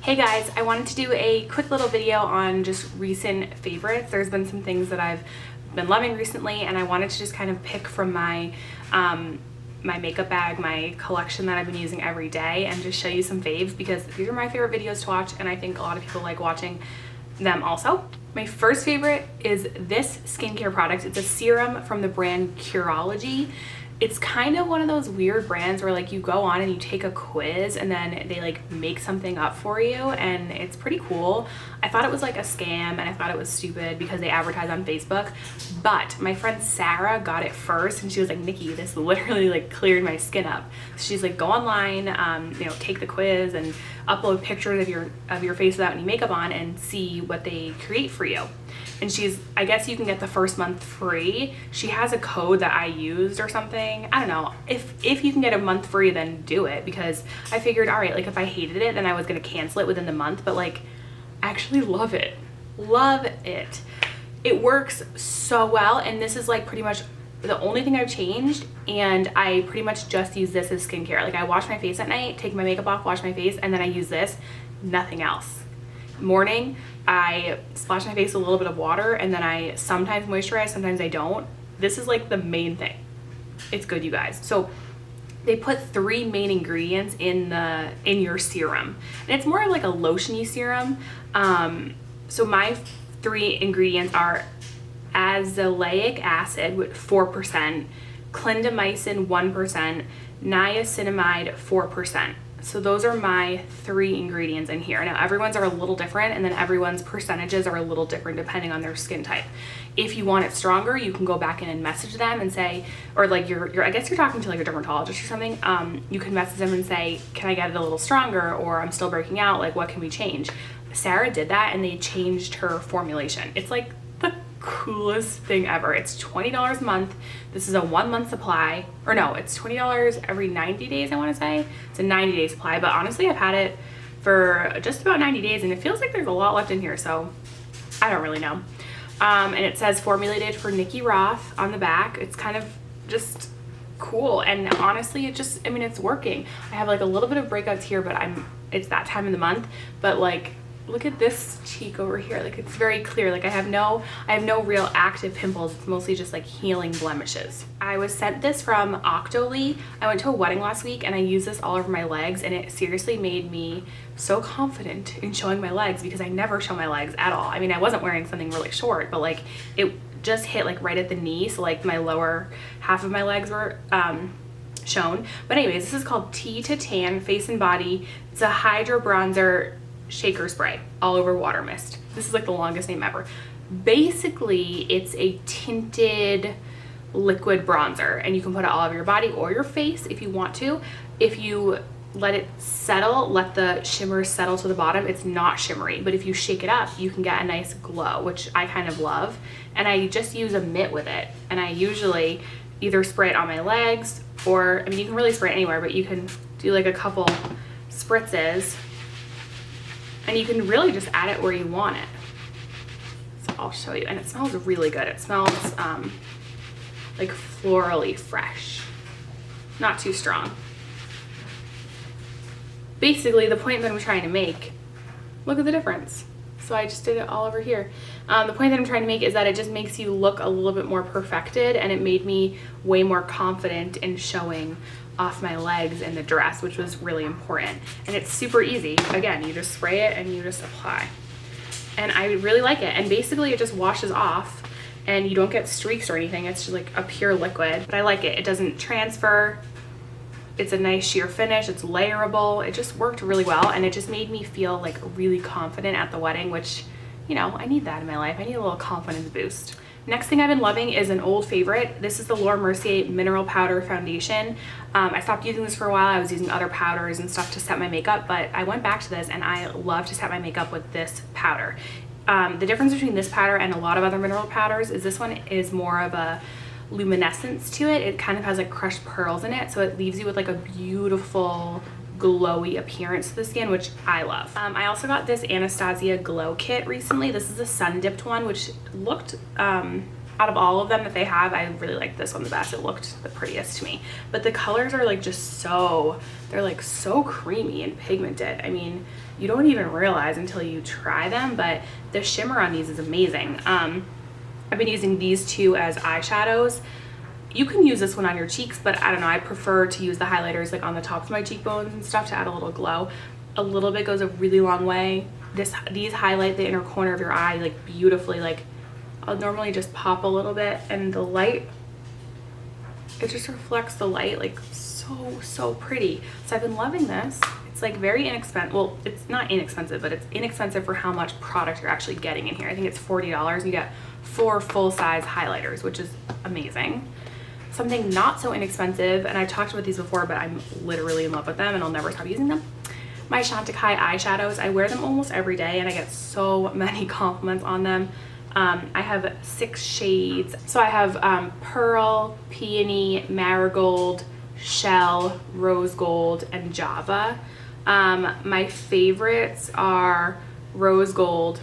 Hey guys, I wanted to do a quick little video on just recent favorites. There's been some things that I've been loving recently, and I wanted to just kind of pick from my my makeup bag, my collection that I've been using every day, and just show you some faves because these are my favorite videos to watch, and I think a lot of people like watching them also. My first favorite is this skincare product. It's a serum from the brand Curology. It's kind of one of those weird brands where like you go on and you take a quiz and then they like make something up for you, and it's pretty cool. I thought it was like a scam and I thought it was stupid because they advertise on Facebook, but my friend Sarah got it first and she was like, Nikki, this literally like cleared my skin up. So she's like, go online, you know, take the quiz and upload pictures of your face without any makeup on and see what they create for you. And I guess you can get the first month free. She has a code that I used or something. I don't know. If you can get a month free, then do it, because I figured, all right, like if I hated it, then I was gonna cancel it within the month, but like I actually love it. Love it. It works so well, and this is like pretty much the only thing I've changed, and I pretty much just use this as skincare. Like I wash my face at night, take my makeup off, wash my face, and then I use this, nothing else. Morning, I splash my face with a little bit of water, and then I sometimes moisturize, sometimes I don't. This is like the main thing. It's good, you guys. So they put 3 main ingredients in your serum, and it's more of like a lotiony serum. So my 3 ingredients are azelaic acid with 4%, clindamycin 1%, niacinamide 4%. So those are my 3 ingredients in here. Now everyone's are a little different, and then everyone's percentages are a little different depending on their skin type. If you want it stronger, you can go back in and message them and say, or like I guess you're talking to like a dermatologist or something, you can message them and say, can I get it a little stronger, or I'm still breaking out, like what can we change? Sarah did that and they changed her formulation. It's like the coolest thing ever. It's $20 a month. This is a 1-month supply, or no, it's $20 every 90 days, I want to say. It's a 90-day supply, but honestly I've had it for just about 90 days and it feels like there's a lot left in here, so I don't really know. And it says formulated for Nikki Roth on the back. It's kind of just cool, and honestly I mean it's working. I have like a little bit of breakouts here, but it's that time of the month, but like look at this cheek over here, like it's very clear. Like I have no real active pimples. It's mostly just like healing blemishes. I was sent this from Octoly. I went to a wedding last week and I used this all over my legs, and it seriously made me so confident in showing my legs because I never show my legs at all. I mean, I wasn't wearing something really short, but like it just hit like right at the knee, so like my lower half of my legs were shown. But anyways, this is called Tea to Tan Face and Body. It's a hydro bronzer shaker spray all over water mist. This is like the longest name ever. Basically it's a tinted liquid bronzer, and you can put it all over your body or your face if you want to. If you let it settle, let the shimmer settle to the bottom, it's not shimmery, but if you shake it up you can get a nice glow, which I kind of love. And I just use a mitt with it, and I usually either spray it on my legs, or I mean you can really spray it anywhere, but you can do like a couple spritzes and you can really just add it where you want it. So I'll show you, and it smells really good. It smells like florally fresh, not too strong. Basically the point that I'm trying to make, look at the difference. So I just did it all over here. The point that I'm trying to make is that it just makes you look a little bit more perfected, and it made me way more confident in showing off my legs in the dress, which was really important. And it's super easy. Again, you just spray it and you just apply. And I really like it. And basically it just washes off and you don't get streaks or anything. It's just like a pure liquid, but I like it. It doesn't transfer. It's a nice sheer finish. It's layerable. It just worked really well, and it just made me feel like really confident at the wedding, which, you know, I need that in my life. I need a little confidence boost. Next thing I've been loving is an old favorite. This is the Mercier Mineral Powder Foundation. I stopped using this for a while. I was using other powders and stuff to set my makeup, but I went back to this and I love to set my makeup with this powder. The difference between this powder and a lot of other mineral powders is this one is more of a luminescence to it. It kind of has like crushed pearls in it, so it leaves you with like a beautiful glowy appearance to the skin, which I love. I also got this Anastasia glow kit recently. This is a sun dipped one, which looked out of all of them that they have, I really like this one the best. It looked the prettiest to me. But the colors are like just so, they're like so creamy and pigmented. I mean, you don't even realize until you try them, but the shimmer on these is amazing. I've been using these two as eyeshadows. You can use this one on your cheeks, but I don't know, I prefer to use the highlighters like on the tops of my cheekbones and stuff to add a little glow. A little bit goes a really long way. These highlight the inner corner of your eye like beautifully. Like I'll normally just pop a little bit, and the light, it just reflects the light like so pretty. So I've been loving this. It's like very inexpensive. Well, it's not inexpensive, but it's inexpensive for how much product you're actually getting in here. I think it's $40 and you get 4 full-size highlighters, which is amazing. Something not so inexpensive, and I've talked about these before, but I'm literally in love with them and I'll never stop using them. My chantecaille eyeshadows. I wear them almost every day and I get so many compliments on them. I have 6 shades. So I have Pearl, Peony, Marigold, Shell, Rose Gold, and Java. My favorites are Rose Gold,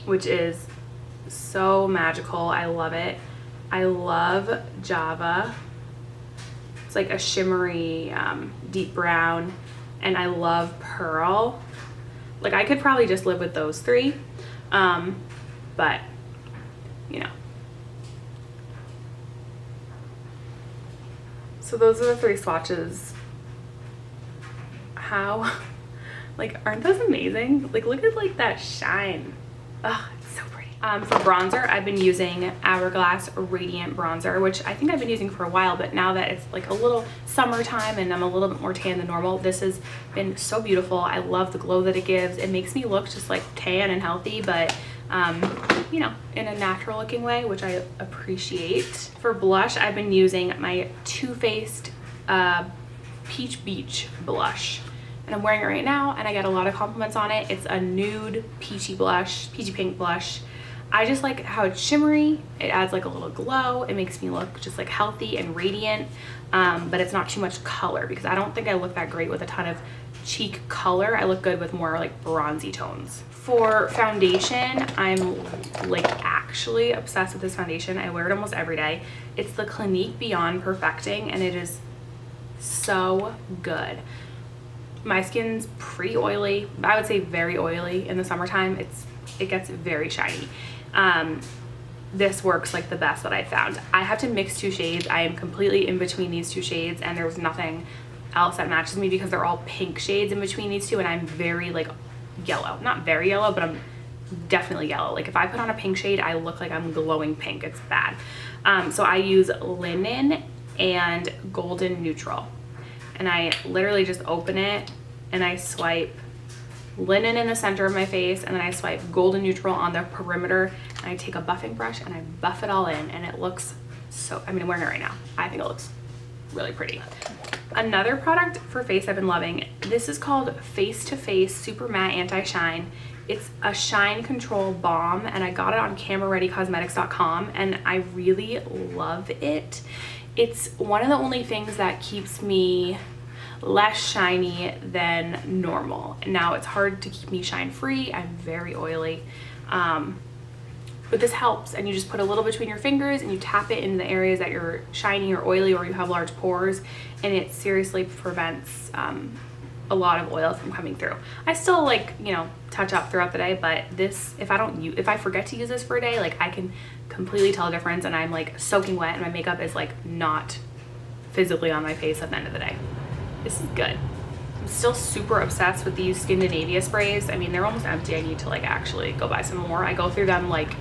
which is so magical. I love it. I love Java. It's like a shimmery deep brown. And I love Pearl. Like I could probably just live with those 3. But you know. So those are the 3 swatches. How, like, aren't those amazing? Like look at like that shine. Oh, it's so pretty. For bronzer, I've been using Hourglass Radiant Bronzer, which I think I've been using for a while, but now that it's like a little summertime and I'm a little bit more tan than normal, this has been so beautiful. I love the glow that it gives. It makes me look just like tan and healthy, but you know, in a natural looking way, which I appreciate. For blush, I've been using my Too Faced Peach Beach blush, and I'm wearing it right now and I get a lot of compliments on it. It's a nude peachy pink blush. I just like how it's shimmery. It adds like a little glow. It makes me look just like healthy and radiant, but it's not too much color because I don't think I look that great with a ton of cheek color. I look good with more like bronzy tones. For foundation, I'm like actually obsessed with this foundation. I wear it almost every day. It's the Clinique Beyond Perfecting, and it is so good. My skin's pretty oily. I would say very oily in the summertime. It gets very shiny. This works like the best that I found. I have to mix 2 shades. I am completely in between these 2 shades, and there's nothing else that matches me because they're all pink shades in between these 2, and I'm very like yellow. Not very yellow, but I'm definitely yellow. Like if I put on a pink shade, I look like I'm glowing pink. It's bad. So I use Linen and Golden Neutral, and I literally just open it and I swipe Linen in the center of my face, and then I swipe Golden Neutral on the perimeter, and I take a buffing brush and I buff it all in, and it looks so, I mean, I'm wearing it right now. I think it looks really pretty. Another product for face I've been loving, this is called Face to Face Super Matte Anti-Shine. It's a shine control balm, and I got it on camerareadycosmetics.com, and I really love it. It's one of the only things that keeps me less shiny than normal. Now it's hard to keep me shine free. I'm very oily, but this helps, and you just put a little between your fingers and you tap it in the areas that you're shiny or oily or you have large pores, and it seriously prevents a lot of oil from coming through. I still like, you know, touch up throughout the day, but this, if I forget to use this for a day, like I can completely tell a difference, and I'm like soaking wet and my makeup is like not physically on my face at the end of the day. This is good. I'm still super obsessed with these Skindinavia sprays. I mean, they're almost empty. I need to like actually go buy some more. I go through them like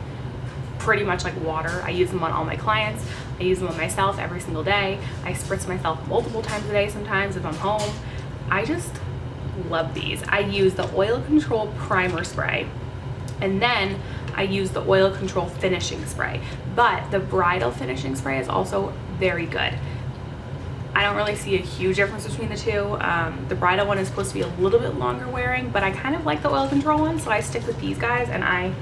pretty much like water. I use them on all my clients. I use them on myself every single day. I spritz myself multiple times a day sometimes if I'm home. I just love these. I use the Oil Control Primer Spray, and then I use the Oil Control Finishing Spray. But the Bridal Finishing Spray is also very good. I don't really see a huge difference between the 2. The bridal one is supposed to be a little bit longer wearing, but I kind of like the oil control one, so I stick with these guys, and I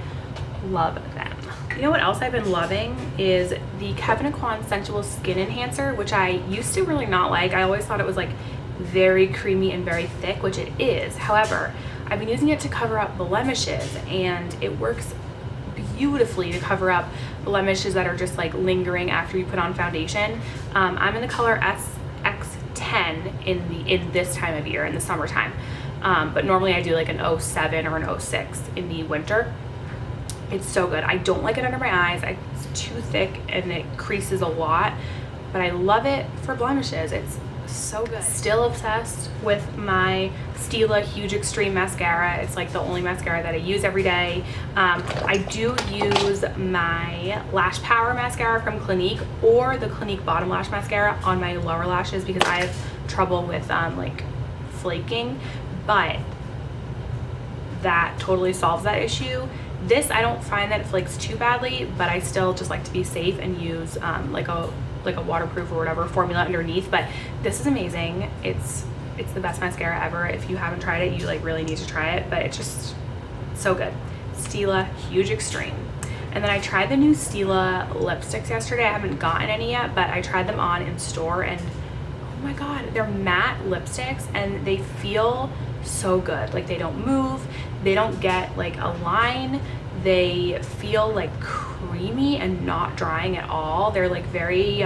love them. You know what else I've been loving is the Kevyn Sensual Skin Enhancer, which I used to really not like. I always thought it was like very creamy and very thick, which it is. However, I've been using it to cover up blemishes, and it works beautifully to cover up blemishes that are just like lingering after you put on foundation. I'm in the color SX10 in this time of year, in the summertime. But normally I do like an 07 or an 06 in the winter. It's so good. I don't like it under my eyes. It's too thick and it creases a lot, but I love it for blemishes. It's so good. Still obsessed with my Stila Huge Extreme mascara. It's like the only mascara that I use every day. I do use my Lash Power mascara from Clinique or the Clinique Bottom Lash mascara on my lower lashes because I have trouble with like flaking, but that totally solves that issue. This, I don't find that it flakes too badly, but I still just like to be safe and use like a waterproof or whatever formula underneath. But this is amazing. It's the best mascara ever. If you haven't tried it, you like really need to try it, but it's just so good. Stila Huge Extreme. And then I tried the new Stila lipsticks yesterday. I haven't gotten any yet, but I tried them on in store and oh my god, they're matte lipsticks and they feel so good. Like they don't move, they don't get like a line, they feel like creamy and not drying at all. They're like very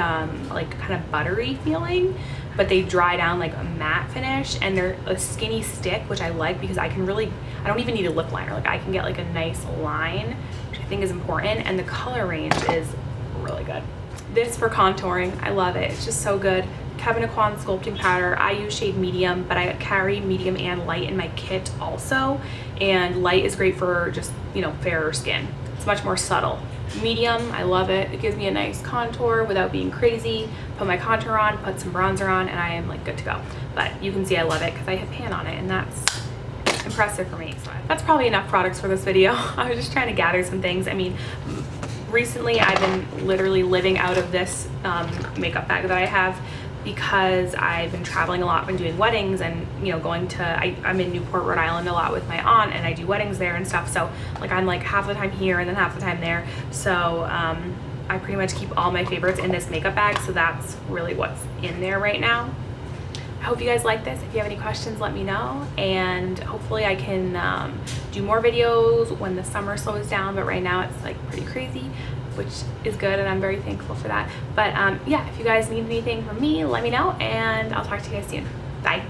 like kind of buttery feeling, but they dry down like a matte finish, and they're a skinny stick, which I like because I don't even need a lip liner. Like I can get like a nice line, which I think is important, and the color range is really good. This for contouring, I love it. It's just so good. Kevyn sculpting powder. I use shade medium, but I carry medium and light in my kit also, and light is great for just, you know, fairer skin. It's much more subtle. Medium, I love it. It gives me a nice contour without being crazy. Put my contour on, put some bronzer on, and I am like good to go. But you can see I love it because I have pan on it, and that's impressive for me. So that's probably enough products for this video. I was just trying to gather some things. I mean, recently I've been literally living out of this makeup bag that I have, because I've been traveling a lot, been doing weddings, and you know, going to, I'm in Newport, Rhode Island a lot with my aunt, and I do weddings there and stuff. So like I'm like half the time here and then half the time there. So I pretty much keep all my favorites in this makeup bag. So that's really what's in there right now. I hope you guys like this. If you have any questions, let me know, and hopefully I can do more videos when the summer slows down. But right now it's like pretty crazy, which is good, and I'm very thankful for that. But yeah, if you guys need anything from me, let me know, and I'll talk to you guys soon. Bye.